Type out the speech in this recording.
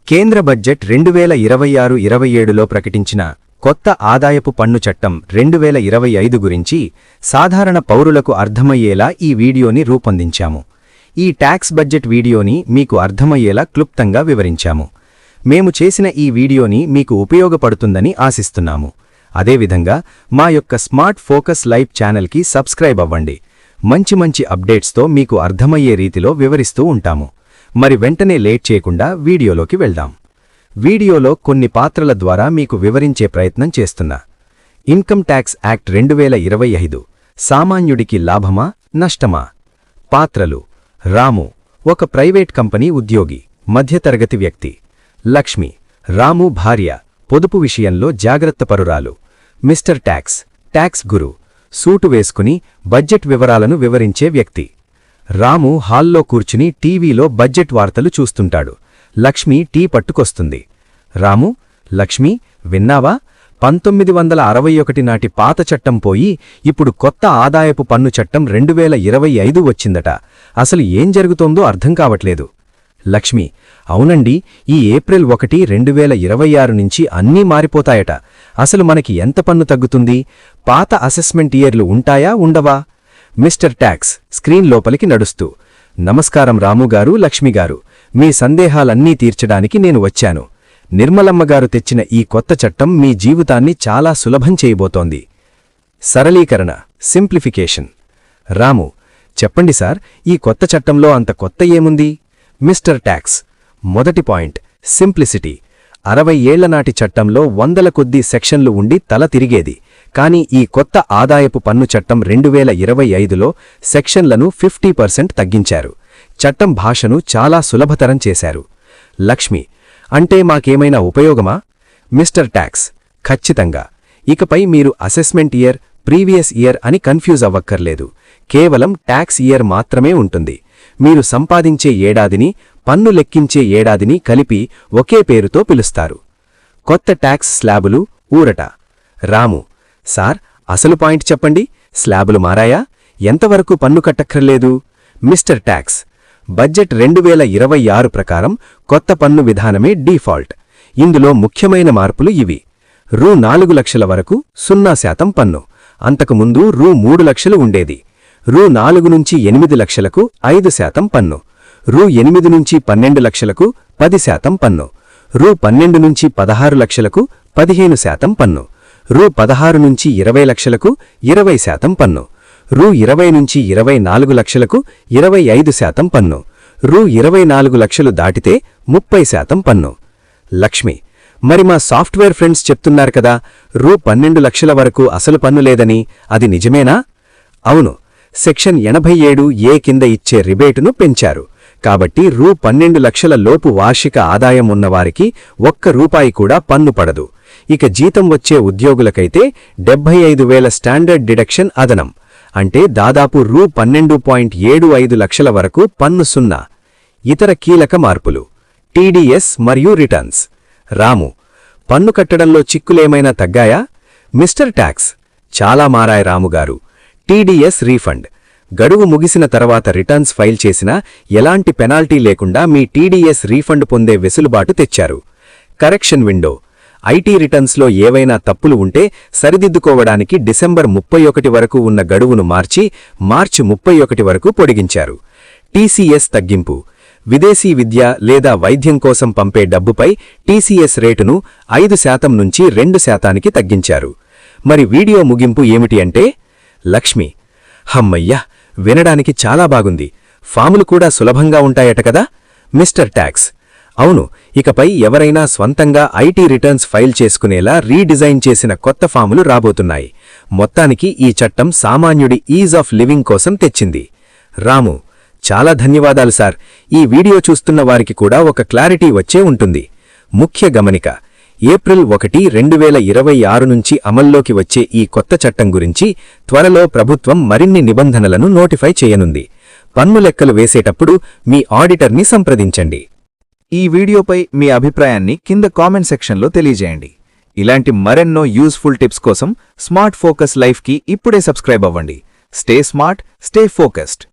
కేంద్ర బడ్జెట్ 2026-27లో ప్రకటించిన కొత్త ఆదాయపు పన్ను చట్టం 2025 గురించి సాధారణ పౌరులకు అర్థమయ్యేలా ఈ వీడియోని రూపొందించాము. ఈ ట్యాక్స్ బడ్జెట్ వీడియోని మీకు అర్థమయ్యేలా క్లుప్తంగా వివరించాము. మేము చేసిన ఈ వీడియోని మీకు ఉపయోగపడుతుందని ఆశిస్తున్నాము. అదేవిధంగా మా యొక్క స్మార్ట్ ఫోకస్ లైవ్ ఛానల్కి సబ్స్క్రైబ్ అవ్వండి. మంచి అప్డేట్స్తో మీకు అర్థమయ్యే రీతిలో వివరిస్తూ ఉంటాము. మరి వెంటనే లేట్ చేయకుండా వీడియోలోకి వెళ్దాం. వీడియోలో కొన్ని పాత్రల ద్వారా మీకు వివరించే ప్రయత్నం చేస్తున్నా. ఇన్కమ్ ట్యాక్స్ యాక్ట్ 2025 సామాన్యుడికి లాభమా నష్టమా? పాత్రలు: రాము, ఒక ప్రైవేట్ కంపెనీ ఉద్యోగి, మధ్యతరగతి వ్యక్తి. లక్ష్మి, రాము భార్య, పొదుపు విషయంలో జాగ్రత్తపరురాలు. మిస్టర్ ట్యాక్స్, ట్యాక్స్ గురు, సూటు వేసుకుని బడ్జెట్ వివరాలను వివరించే వ్యక్తి. రాము హాల్లో కూర్చుని టీవీలో బడ్జెట్ వార్తలు చూస్తుంటాడు. లక్ష్మి టీ పట్టుకొస్తుంది. రాము: లక్ష్మి, విన్నావా? 1961 నాటి పాత చట్టం పోయి ఇప్పుడు కొత్త ఆదాయపు పన్ను చట్టం 2025 వచ్చిందట. అసలు ఏం జరుగుతోందో అర్థం కావట్లేదు. లక్ష్మి: అవునండి, ఈ ఏప్రిల్ 1, 2026 నుంచి అన్నీ మారిపోతాయట. అసలు మనకి ఎంత పన్ను తగ్గుతుంది? పాత అసెస్మెంట్ ఇయర్లు ఉంటాయా ఉండవా? మిస్టర్ ట్యాక్స్ స్క్రీన్ లోపలికి నడుస్తూ: నమస్కారం రాముగారు, లక్ష్మిగారు, మీ సందేహాలన్నీ తీర్చడానికి నేను వచ్చాను. నిర్మలమ్మగారు తెచ్చిన ఈ కొత్త చట్టం మీ జీవితాన్ని చాలా సులభం చేయబోతోంది. సరళీకరణ, సింప్లిఫికేషన్. రాము: చెప్పండి సార్, ఈ కొత్త చట్టంలో అంత కొత్త ఏముంది? మిస్టర్ ట్యాక్స్: మొదటి పాయింట్ సింప్లిసిటీ. 60 ఏళ్ల నాటి చట్టంలో వందల కొద్దీ సెక్షన్లు ఉండి తల తిరిగేది. కానీ ఈ కొత్త ఆదాయపు పన్ను చట్టం 2025లో సెక్షన్లను 50% తగ్గించారు. చట్టం భాషను చాలా సులభతరం చేశారు. లక్ష్మి: అంటే మాకేమైనా ఉపయోగమా? మిస్టర్ ట్యాక్స్: ఖచ్చితంగా. ఇకపై మీరు అసెస్మెంట్ ఇయర్, ప్రీవియస్ ఇయర్ అని కన్ఫ్యూజ్ అవ్వక్కర్లేదు. కేవలం ట్యాక్స్ ఇయర్ మాత్రమే ఉంటుంది. మీరు సంపాదించే ఏడాదిని, పన్ను లెక్కించే ఏడాదిని కలిపి ఒకే పేరుతో పిలుస్తారు. కొత్త ట్యాక్స్ స్లాబులు, ఊరట. రాము: సార్, అసలు పాయింట్ చెప్పండి. స్లాబులు మారాయా? ఎంతవరకు పన్ను కట్టక్కర్లేదు? మిస్టర్ ట్యాక్స్: బడ్జెట్ 2026 ప్రకారం కొత్త పన్ను విధానమే డీఫాల్ట్. ఇందులో ముఖ్యమైన మార్పులు ఇవి: రూ. 4 లక్షల వరకు 0% పన్ను. అంతకుముందు రూ. 3 లక్షలు ఉండేది. రూ. 4 నుంచి 8 లక్షలకు 5% పన్ను. రూ. 8 నుంచి 12 లక్షలకు 10% పన్ను. రూ. 12 నుంచి 16 లక్షలకు 15% పన్ను. రూ. 16 నుంచి 20 లక్షలకు 20% పన్ను. రూ. 20 నుంచి 24 లక్షలకు 25% పన్ను. రూ. 24 లక్షలు దాటితే 30% పన్ను. లక్ష్మి: మరి మా సాఫ్ట్వేర్ ఫ్రెండ్స్ చెప్తున్నారు కదా, రూ. 12 లక్షల వరకు అసలు పన్ను లేదని, అది నిజమేనా? అవును, సెక్షన్ 87A కింద ఇచ్చే రిబేటును పెంచారు. కాబట్టి రూ. 12 లక్షల లోపు వార్షిక ఆదాయం ఉన్నవారికి ₹1 కూడా పన్ను పడదు. ఇక జీతం వచ్చే ఉద్యోగులకైతే 75,000 స్టాండర్డ్ డిడక్షన్ అదనం. అంటే దాదాపు రూ. 12.75 లక్షల వరకు పన్ను సున్నా. ఇతర కీలక మార్పులు: టీడీఎస్ మరియు రిటర్న్స్. రాము: పన్ను కట్టడంలో చిక్కులేమైనా తగ్గాయా? మిస్టర్ ట్యాక్స్: చాలా మారాయి రాముగారు. TDS refund. గడువు ముగిసిన తర్వాత రిటర్న్స్ ఫైల్ చేసినా ఎలాంటి పెనాల్టీ లేకుండా మీ టీడీఎస్ రీఫండ్ పొందే వెసులుబాటు తెచ్చారు. Correction window. ఐటీ రిటర్న్స్లో ఏవైనా తప్పులు ఉంటే సరిదిద్దుకోవడానికి డిసెంబర్ 31 వరకు ఉన్న గడువును మార్చి మార్చి 31 వరకు పొడిగించారు. టీసీఎస్ తగ్గింపు. విదేశీ విద్య లేదా వైద్యం కోసం పంపే డబ్బుపై టీసీఎస్ రేటును 5% నుంచి 2%కి తగ్గించారు. మరి వీడియో ముగింపు ఏమిటి అంటే? లక్ష్మి: హమ్మయ్యా, వినడానికి చాలా బాగుంది. ఫాములు కూడా సులభంగా ఉంటాయట కదా? మిస్టర్ ట్యాక్స్: అవును, ఇకపై ఎవరైనా స్వంతంగా ఐటీ రిటర్న్స్ ఫైల్ చేసుకునేలా రీడిజైన్ చేసిన కొత్త ఫాములు రాబోతున్నాయి. మొత్తానికి ఈ చట్టం సామాన్యుడి ఈజ్ ఆఫ్ లివింగ్ కోసం తెచ్చింది. రాము: చాలా ధన్యవాదాలు సార్. ఈ వీడియో చూస్తున్న వారికి కూడా ఒక క్లారిటీ వచ్చే ఉంటుంది. ముఖ్య గమనిక: ఏప్రిల్ 1, 2026 నుంచి అమల్లోకి వచ్చే ఈ కొత్త చట్టం గురించి త్వరలో ప్రభుత్వం మరిన్ని నిబంధనలను నోటిఫై చేయనుంది. పన్ను లెక్కలు వేసేటప్పుడు మీ ఆడిటర్ని సంప్రదించండి. ఈ వీడియోపై మీ అభిప్రాయాన్ని కింద కామెంట్ సెక్షన్లో తెలియజేయండి. ఇలాంటి మరెన్నో యూస్ఫుల్ టిప్స్ కోసం స్మార్ట్ ఫోకస్ లైఫ్కి ఇప్పుడే సబ్స్క్రైబ్ అవ్వండి. Stay smart, stay focused.